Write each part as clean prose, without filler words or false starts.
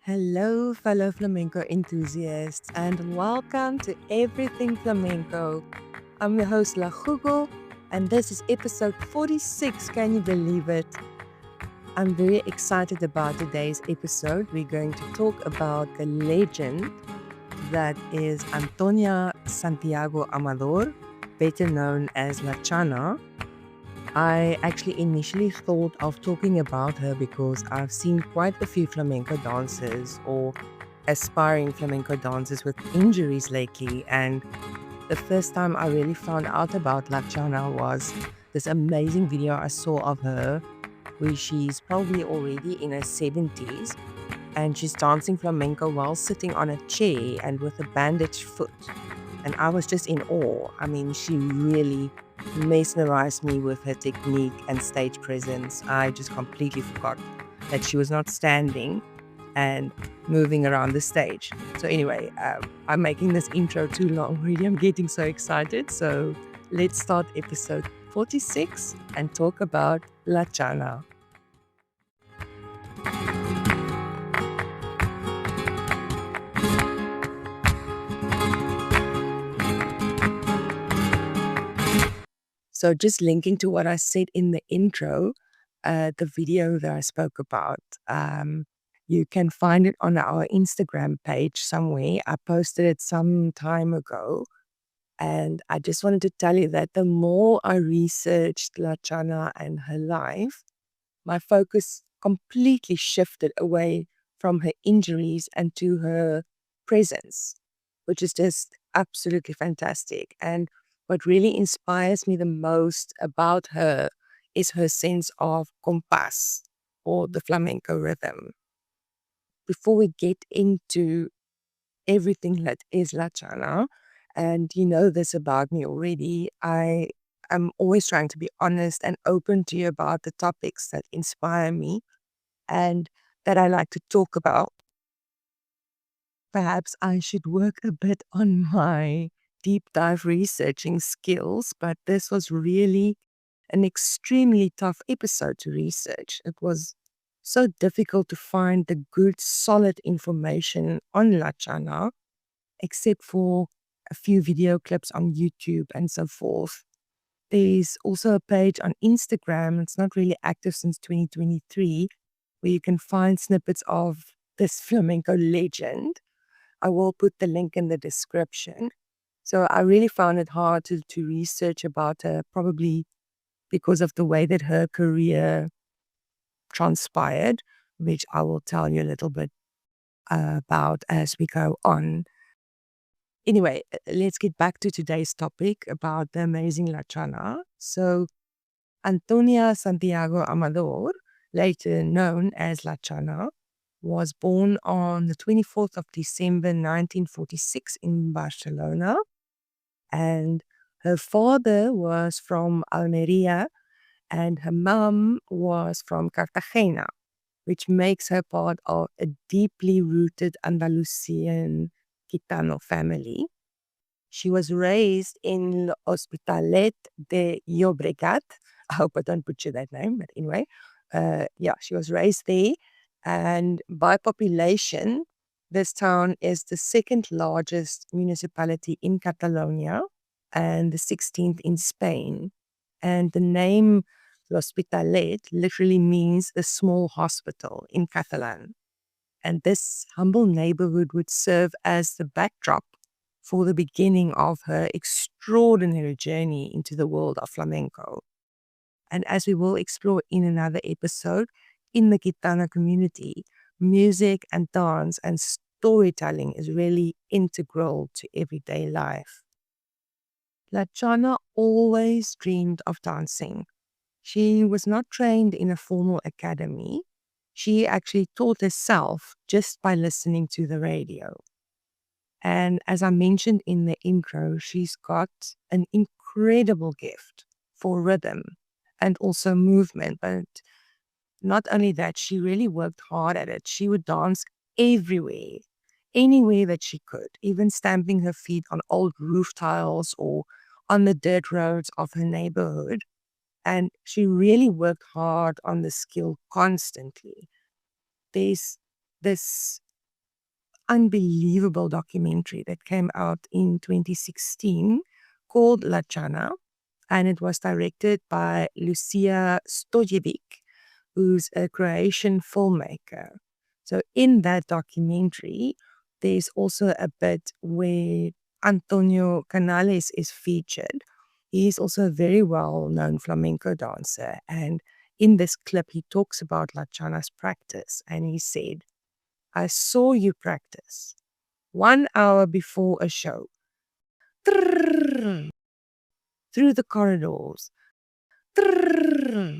Hello, fellow flamenco enthusiasts, and welcome to Everything Flamenco. I'm your host, La Jugo, and this is episode 46. Can you believe it? I'm very excited about today's episode. We're going to talk about the legend that is Antonia Santiago Amador, better known as La Chana. I actually initially thought of talking about her because I've seen quite a few flamenco dancers or aspiring flamenco dancers with injuries lately. And the first time I really found out about La Chana was this amazing video I saw of her where she's probably already in her 70s and she's dancing flamenco while sitting on a chair and with a bandaged foot. And I was just in awe. I mean, she really mesmerized me with her technique and stage presence. I just completely forgot that she was not standing and moving around the stage. So anyway, I'm making this intro too long. Really, I'm getting so excited. So let's start episode 46 and talk about La Chana. So just linking to what I said in the intro, the video that I spoke about, you can find it on our Instagram page somewhere. I posted it some time ago. And I just wanted to tell you that the more I researched La Chana and her life, my focus completely shifted away from her injuries and to her presence, which is just absolutely fantastic. And what really inspires me the most about her is her sense of compás or the flamenco rhythm. Before we get into everything that is La Chana, and you know this about me already, I am always trying to be honest and open to you about the topics that inspire me and that I like to talk about. Perhaps I should work a bit on my deep dive researching skills, but this was really an extremely tough episode to research. It was so difficult to find the good, solid information on La Chana, except for a few video clips on YouTube and so forth. There's also a page on Instagram, it's not really active since 2023, where you can find snippets of this flamenco legend. I will put the link in the description. So I really found it hard to research about her, probably because of the way that her career transpired, which I will tell you a little bit about as we go on. Anyway, let's get back to today's topic about the amazing La Chana. So Antonia Santiago Amador, later known as La Chana, was born on the 24th of December 1946 in Barcelona. And her father was from Almeria and her mom was from Cartagena, which makes her part of a deeply rooted Andalusian Gitano family. She was raised in Hospitalet de Llobregat. I hope I don't butcher that name, but anyway, yeah, she was raised there. And by population, this town is the second largest municipality in Catalonia and the 16th in Spain. And the name L'Hospitalet literally means a small hospital in Catalan. And this humble neighborhood would serve as the backdrop for the beginning of her extraordinary journey into the world of flamenco. And as we will explore in another episode, in the Gitana community, music and dance and storytelling is really integral to everyday life. La Chana always dreamed of dancing. She was not trained in a formal academy. She actually taught herself just by listening to the radio. And as I mentioned in the intro, she's got an incredible gift for rhythm and also movement. But not only that, she really worked hard at it. She would dance everywhere, anywhere that she could, even stamping her feet on old roof tiles or on the dirt roads of her neighborhood. And she really worked hard on the skill constantly. There's this unbelievable documentary that came out in 2016 called La Chana, and it was directed by Lucia Stojevic, who's a Croatian filmmaker. So in that documentary, there's also a bit where Antonio Canales is featured. He's also a very well-known flamenco dancer, and in this clip, he talks about La Chana's practice, and he said, "I saw you practice 1 hour before a show. Trrrr, through the corridors. Trrrr."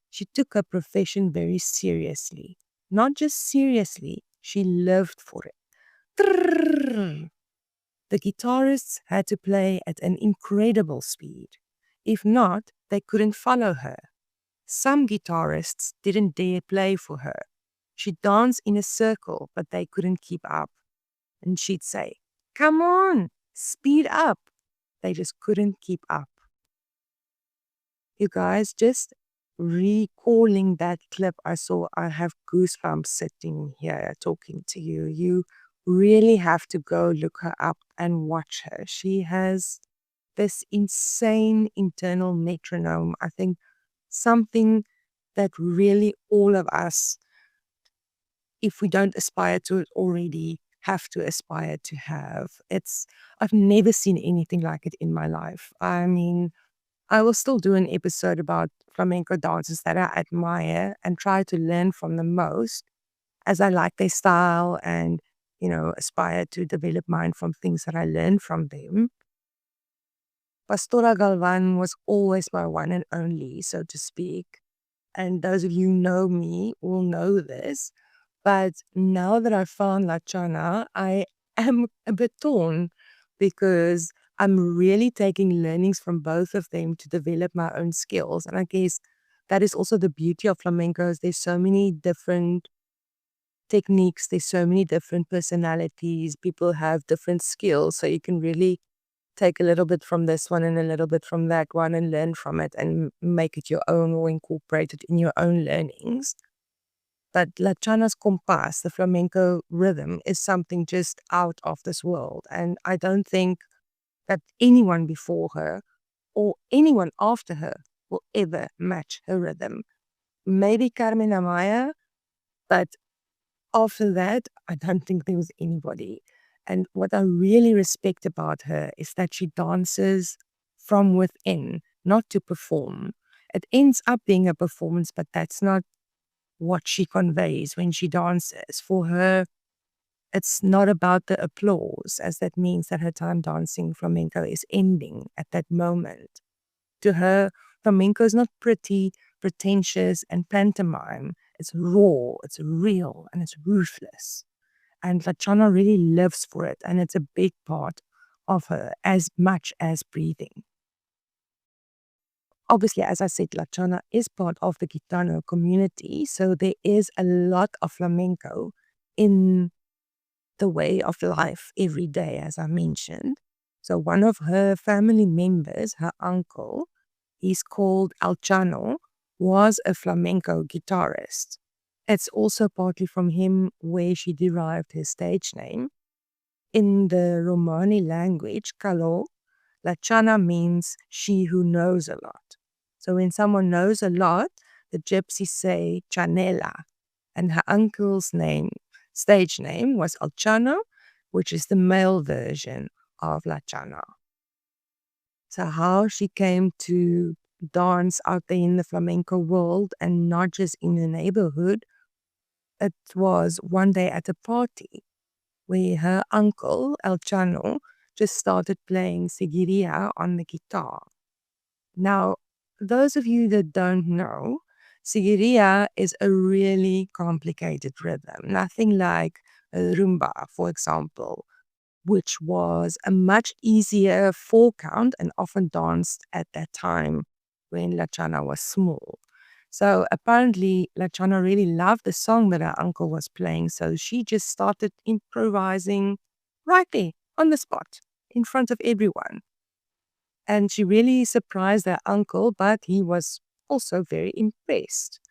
She took her profession very seriously. Not just seriously, she lived for it. Trrrr. The guitarists had to play at an incredible speed. If not, they couldn't follow her. Some guitarists didn't dare play for her. She'd dance in a circle, but they couldn't keep up. And she'd say, "Come on, speed up." They just couldn't keep up. You guys, just recalling that clip I saw, I have goosebumps sitting here talking to you. You really have to go look her up and watch her. She has this insane internal metronome. I think something that really all of us, if we don't aspire to it already, have to aspire to have. I've never seen anything like it in my life. I mean, I will still do an episode about flamenco dancers that I admire and try to learn from the most, as I like their style and, aspire to develop mine from things that I learned from them. Pastora Galvan was always my one and only, so to speak. And those of you who know me will know this. But now that I found La Chana, I am a bit torn because I'm really taking learnings from both of them to develop my own skills. And I guess that is also the beauty of flamencos. There's so many different techniques. There's so many different personalities. People have different skills. So you can really take a little bit from this one and a little bit from that one and learn from it and make it your own or incorporate it in your own learnings. But La Chana's compás, the flamenco rhythm, is something just out of this world. And I don't think that anyone before her or anyone after her will ever match her rhythm. Maybe Carmen Amaya, but after that, I don't think there was anybody. And what I really respect about her is that she dances from within, not to perform. It ends up being a performance, but that's not what she conveys when she dances. For her, it's not about the applause, as that means that her time dancing flamenco is ending at that moment. To her, flamenco is not pretty, pretentious, and pantomime. It's raw, it's real, and it's ruthless. And La Chana really lives for it, and it's a big part of her, as much as breathing. Obviously, as I said, La Chana is part of the Gitano community, so there is a lot of flamenco in the way of life every day, as I mentioned. So one of her family members, her uncle, he's called El Chano, was a flamenco guitarist. It's also partly from him where she derived her stage name. In the Romani language, Calo, La Chana means she who knows a lot. So when someone knows a lot, the gypsies say Chanela, and her uncle's stage name was El Chano, which is the male version of La Chana. So how she came to dance out there in the flamenco world and not just in the neighborhood, it was one day at a party where her uncle, El Chano, just started playing seguiria on the guitar. Now, those of you that don't know, seguiria is a really complicated rhythm. Nothing like rumba, for example, which was a much easier 4-count and often danced at that time when La Chana was small. So apparently La Chana really loved the song that her uncle was playing, so she just started improvising right there on the spot in front of everyone. And she really surprised her uncle, but he was also very impressed.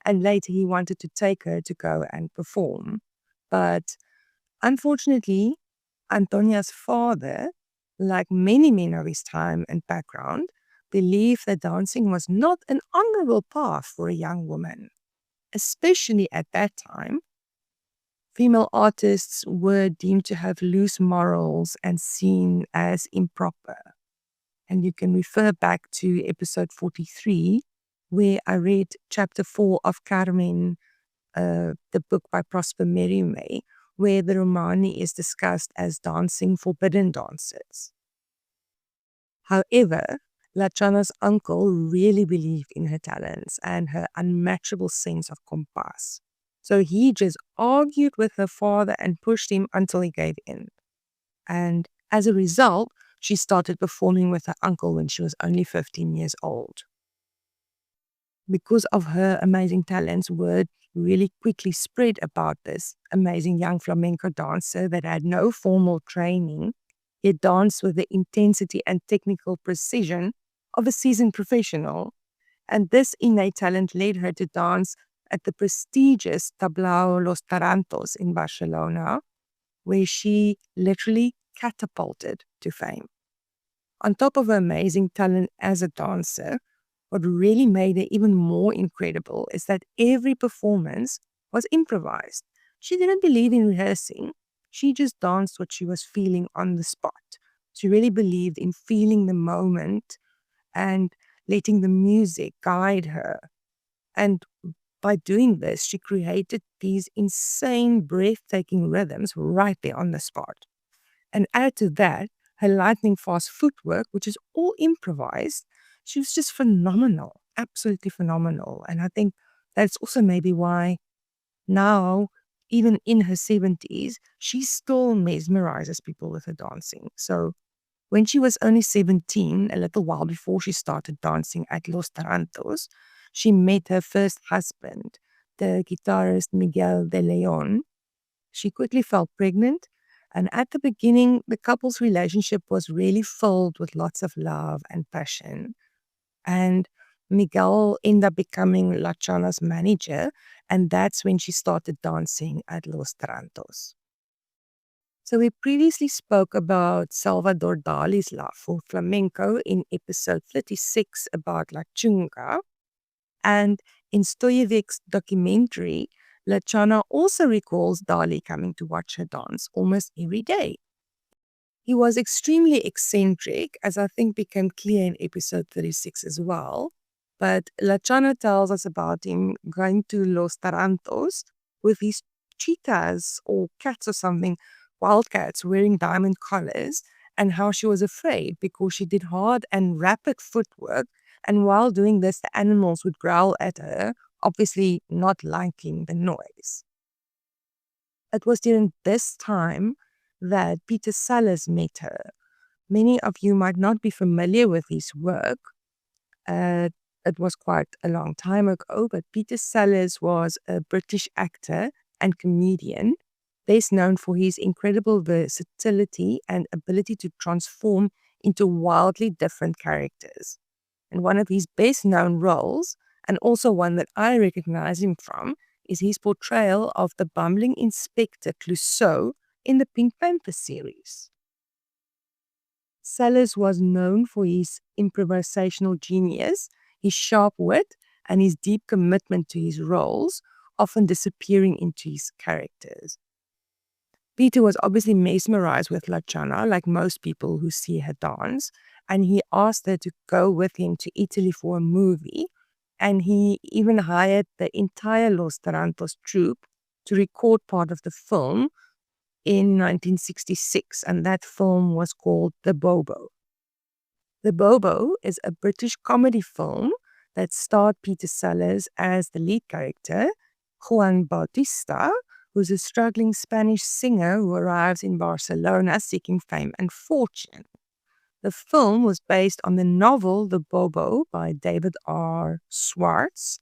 And later he wanted to take her to go and perform. But Unfortunately, Antonia's father, like many men of his time and background, believed that dancing was not an honorable path for a young woman. Especially at that time, female artists were deemed to have loose morals and seen as improper. And you can refer back to episode 43, where I read chapter 4 of Carmen, the book by Prosper Mérimée, where the Romani is discussed as dancing forbidden dances. However, La Chana's uncle really believed in her talents and her unmatchable sense of compás. So he just argued with her father and pushed him until he gave in. And as a result, she started performing with her uncle when she was only 15 years old. Because of her amazing talents, word really quickly spread about this amazing young flamenco dancer that had no formal training, yet danced with the intensity and technical precision of a seasoned professional. And this innate talent led her to dance at the prestigious Tablao Los Tarantos in Barcelona, where she literally catapulted to fame. On top of her amazing talent as a dancer, what really made her even more incredible is that every performance was improvised. She didn't believe in rehearsing. She just danced what she was feeling on the spot. She really believed in feeling the moment and letting the music guide her. And by doing this, she created these insane, breathtaking rhythms right there on the spot. And add to that, her lightning fast footwork, which is all improvised, she was just phenomenal, absolutely phenomenal. And I think that's also maybe why now, even in her 70s, she still mesmerizes people with her dancing. So when she was only 17, a little while before she started dancing at Los Tarantos, she met her first husband, the guitarist Miguel de Leon. She quickly fell pregnant, and at the beginning, the couple's relationship was really filled with lots of love and passion. And Miguel ended up becoming La Chana's manager, and that's when she started dancing at Los Tarantos. So we previously spoke about Salvador Dali's love for flamenco in episode 36 about La Chunga. And in Stoyevik's documentary, La Chana also recalls Dali coming to watch her dance almost every day. He was extremely eccentric, as I think became clear in episode 36 as well. But La Chana tells us about him going to Los Tarantos with his cheetahs or cats or something, wildcats wearing diamond collars, and how she was afraid because she did hard and rapid footwork. And while doing this, the animals would growl at her, obviously not liking the noise. It was during this time that Peter Sellers met her. Many of you might not be familiar with his work. It was quite a long time ago, but Peter Sellers was a British actor and comedian, best known for his incredible versatility and ability to transform into wildly different characters. And one of his best known roles, and also one that I recognize him from, is his portrayal of the bumbling Inspector Clouseau in the Pink Panther series. Sellers was known for his improvisational genius, his sharp wit, and his deep commitment to his roles, often disappearing into his characters. Peter was obviously mesmerized with La Chana, like most people who see her dance, and he asked her to go with him to Italy for a movie, and he even hired the entire Los Tarantos troupe to record part of the film in 1966, and that film was called The Bobo. The Bobo is a British comedy film that starred Peter Sellers as the lead character, Juan Bautista, who's a struggling Spanish singer who arrives in Barcelona seeking fame and fortune. The film was based on the novel The Bobo by David R. Schwartz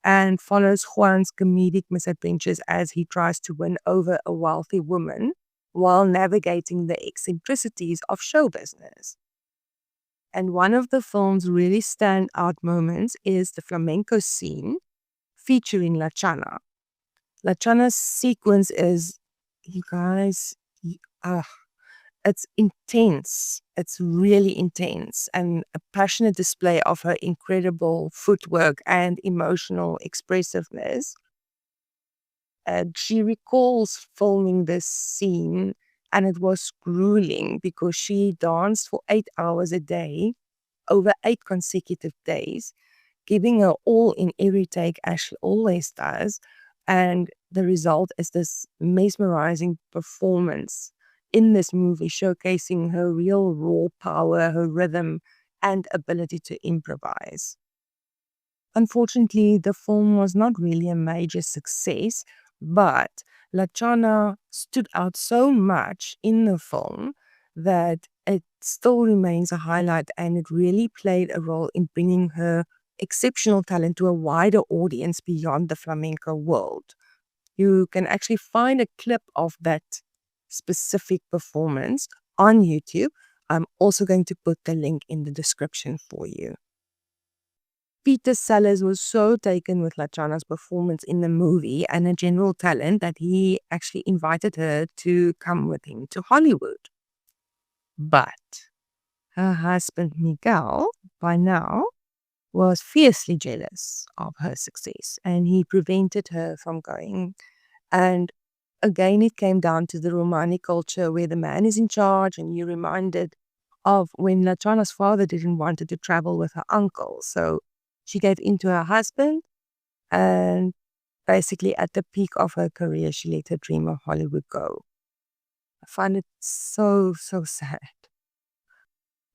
and follows Juan's comedic misadventures as he tries to win over a wealthy woman while navigating the eccentricities of show business. And one of the film's really standout moments is the flamenco scene featuring La Chana. La Chana's sequence is you guys, y- ah, it's intense. It's really intense and a passionate display of her incredible footwork and emotional expressiveness. And she recalls filming this scene, and it was grueling because she danced for 8 hours a day over 8 consecutive days, giving her all in every take as she always does. And the result is this mesmerizing performance in this movie, showcasing her real raw power, her rhythm, and ability to improvise. Unfortunately, the film was not really a major success, but La Chana stood out so much in the film that it still remains a highlight, and it really played a role in bringing her exceptional talent to a wider audience beyond the flamenco world. You can actually find a clip of that specific performance on YouTube. I'm also going to put the link in the description for you. Peter Sellers was so taken with Lachana's performance in the movie and her general talent that he actually invited her to come with him to Hollywood. But her husband Miguel, by now, was fiercely jealous of her success and he prevented her from going. And again, it came down to the Romani culture where the man is in charge, and you're reminded of when Lachana's father didn't want her to travel with her uncle. So she gave in to her husband, and basically at the peak of her career, she let her dream of Hollywood go. I find it so, so sad.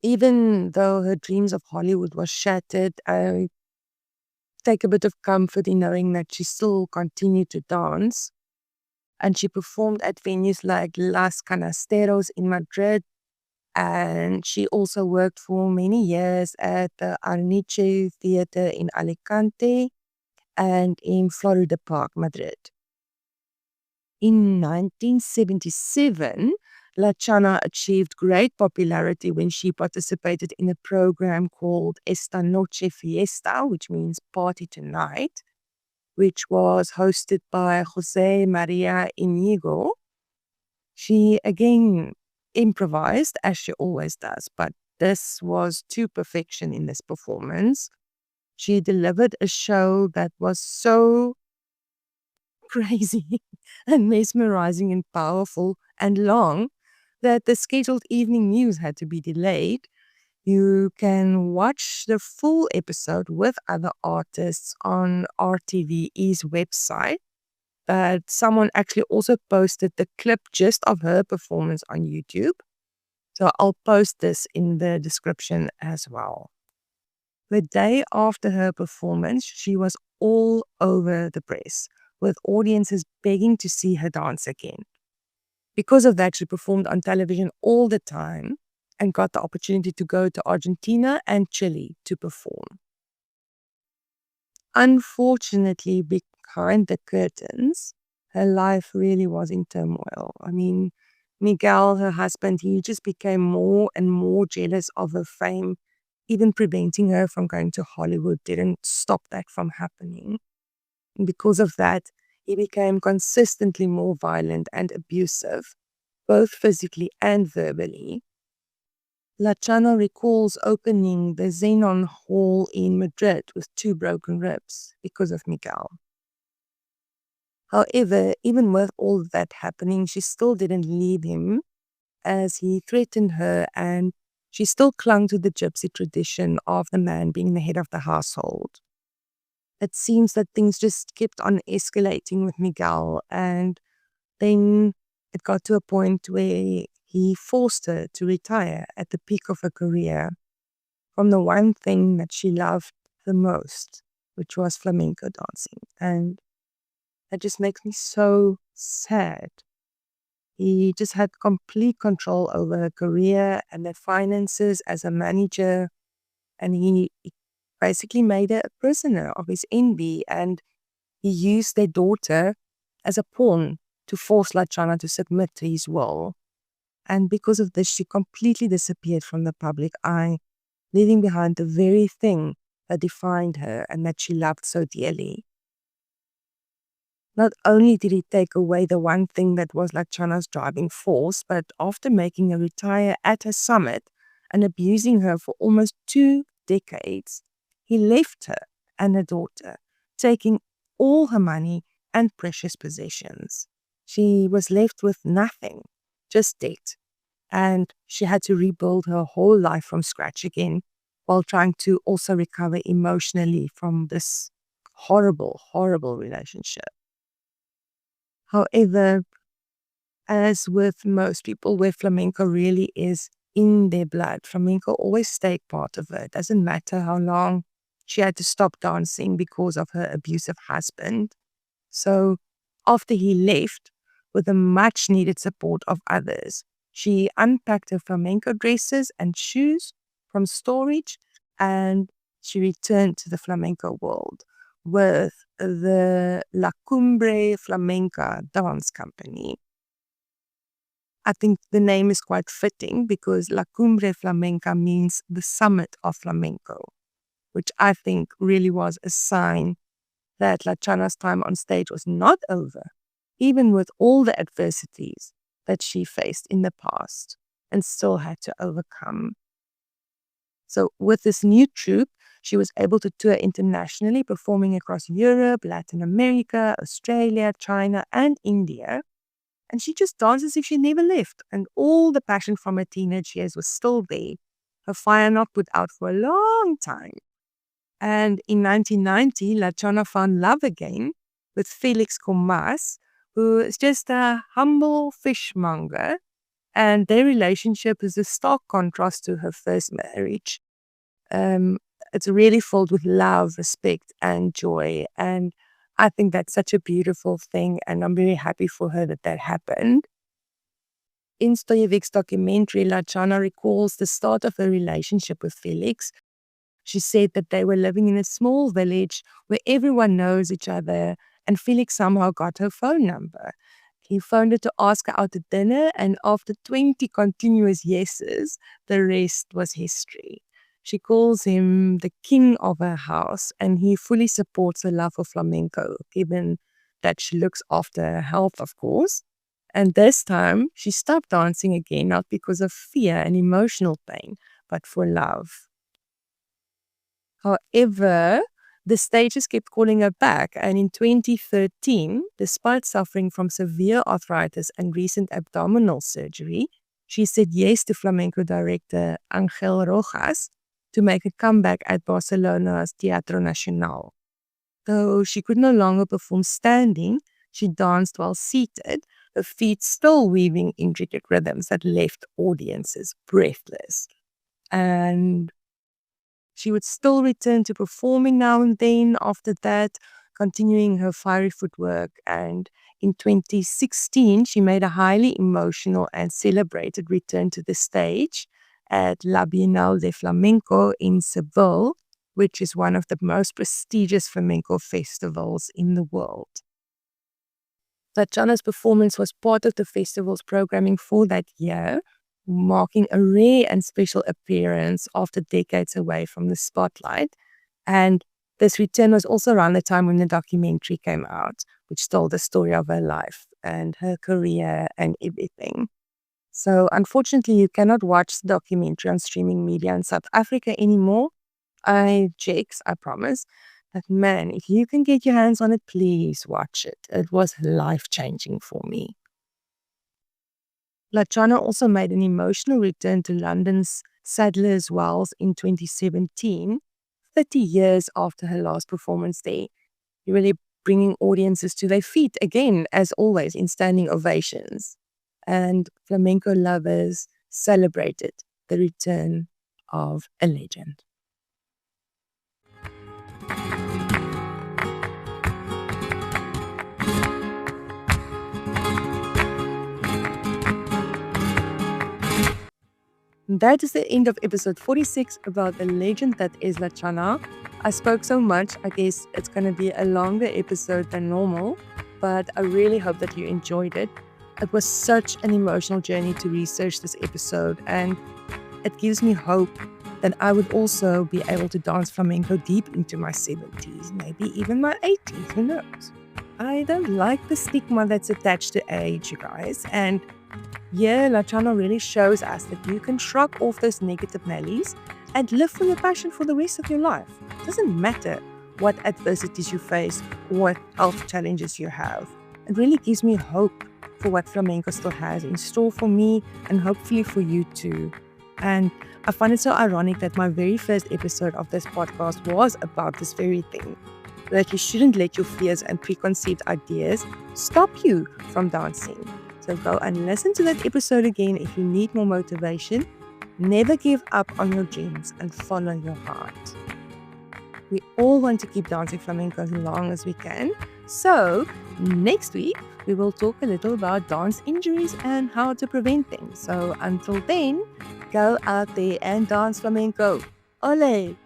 Even though her dreams of Hollywood was shattered, I take a bit of comfort in knowing that she still continued to dance. And she performed at venues like Las Canasteros in Madrid. And she also worked for many years at the Arniche Theatre in Alicante and in Florida Park, Madrid. In 1977, La Chana achieved great popularity when she participated in a program called Esta Noche Fiesta, which means Party Tonight, which was hosted by Jose Maria Inigo. She again improvised as she always does, but this was to perfection in this performance. She delivered a show that was so crazy and mesmerizing and powerful and long that the scheduled evening news had to be delayed. You can watch the full episode with other artists on RTVE's website. But someone actually also posted the clip just of her performance on YouTube. So I'll post this in the description as well. The day after her performance, she was all over the press, with audiences begging to see her dance again. Because of that, she performed on television all the time and got the opportunity to go to Argentina and Chile to perform. Unfortunately, behind the curtains, her life really was in turmoil. I mean, Miguel, her husband, he just became more and more jealous of her fame. Even preventing her from going to Hollywood didn't stop that from happening. And because of that, he became consistently more violent and abusive, both physically and verbally. La Chana recalls opening the Zenon Hall in Madrid with 2 broken ribs because of Miguel. However, even with all of that happening, she still didn't leave him as he threatened her, and she still clung to the gypsy tradition of the man being the head of the household. It seems that things just kept on escalating with Miguel, and then it got to a point where he forced her to retire at the peak of her career from the one thing that she loved the most, which was flamenco dancing. And that just makes me so sad. He just had complete control over her career and her finances as a manager, and he basically made her a prisoner of his envy, and he used their daughter as a pawn to force La Chana to submit to his will. And because of this, she completely disappeared from the public eye, leaving behind the very thing that defined her and that she loved so dearly. Not only did he take away the one thing that was like Chana's driving force, but after making her retire at her summit and abusing her for almost 2 decades, he left her and her daughter, taking all her money and precious possessions. She was left with nothing, just debt, and she had to rebuild her whole life from scratch again while trying to also recover emotionally from this horrible, horrible relationship. However, as with most people, where flamenco really is in their blood, flamenco always stayed part of her. It doesn't matter how long she had to stop dancing because of her abusive husband. So after he left, with the much needed support of others, she unpacked her flamenco dresses and shoes from storage, and she returned to the flamenco world with the La Cumbre Flamenca dance company. I think the name is quite fitting because La Cumbre Flamenca means the summit of flamenco, which I think really was a sign that La Chana's time on stage was not over, even with all the adversities that she faced in the past and still had to overcome. So with this new troupe, she was able to tour internationally, performing across Europe, Latin America, Australia, China, and India. And she just danced as if she never left. And all the passion from her teenage years was still there. Her fire not put out for a long time. And in 1990, La Chana found love again with Felix Comas, who is just a humble fishmonger. And their relationship is a stark contrast to her first marriage. It's really filled with love, respect, and joy. And I think that's such a beautiful thing. And I'm very happy for her that that happened. In Stojevik's documentary, La Chana recalls the start of her relationship with Felix. She said that they were living in a small village where everyone knows each other, and Felix somehow got her phone number. He phoned her to ask her out to dinner, and after 20 continuous yeses, the rest was history. She calls him the king of her house, and he fully supports her love for flamenco, given that she looks after her health, of course. And this time, she stopped dancing again, not because of fear and emotional pain, but for love. However, the stages kept calling her back, and in 2013, despite suffering from severe arthritis and recent abdominal surgery, she said yes to flamenco director Ángel Rojas to make a comeback at Barcelona's Teatro Nacional. Though she could no longer perform standing, she danced while seated, her feet still weaving intricate rhythms that left audiences breathless. And she would still return to performing now and then after that, continuing her fiery footwork. And in 2016, she made a highly emotional and celebrated return to the stage at La Bienal de Flamenco in Seville, which is one of the most prestigious flamenco festivals in the world. La Chana's performance was part of the festival's programming for that year, marking a rare and special appearance after decades away from the spotlight. And this return was also around the time when the documentary came out, which told the story of her life and her career and everything. So unfortunately, you cannot watch the documentary on streaming media in South Africa anymore. I promise. But man, if you can get your hands on it, please watch it. It was life-changing for me. La Chana also made an emotional return to London's Sadler's Wells in 2017, 30 years after her last performance there, really bringing audiences to their feet again, as always, in standing ovations. And flamenco lovers celebrated the return of a legend. That is the end of episode 46 about the legend that is La Chana. I spoke so much, I guess it's going to be a longer episode than normal, but I really hope that you enjoyed it. It was such an emotional journey to research this episode, and it gives me hope that I would also be able to dance flamenco deep into my 70s, maybe even my 80s, who knows. I don't like the stigma that's attached to age, you guys. And yeah, La Chana really shows us that you can shrug off those negative Nellies and live for your passion for the rest of your life. It doesn't matter what adversities you face or what health challenges you have. It really gives me hope for what flamenco still has in store for me and hopefully for you too. And I find it so ironic that my very first episode of this podcast was about this very thing, that you shouldn't let your fears and preconceived ideas stop you from dancing. So go and listen to that episode again if you need more motivation. Never give up on your dreams and follow your heart. We all want to keep dancing flamenco as long as we can. So next week, we will talk a little about dance injuries and how to prevent them. So until then, go out there and dance flamenco. Ole!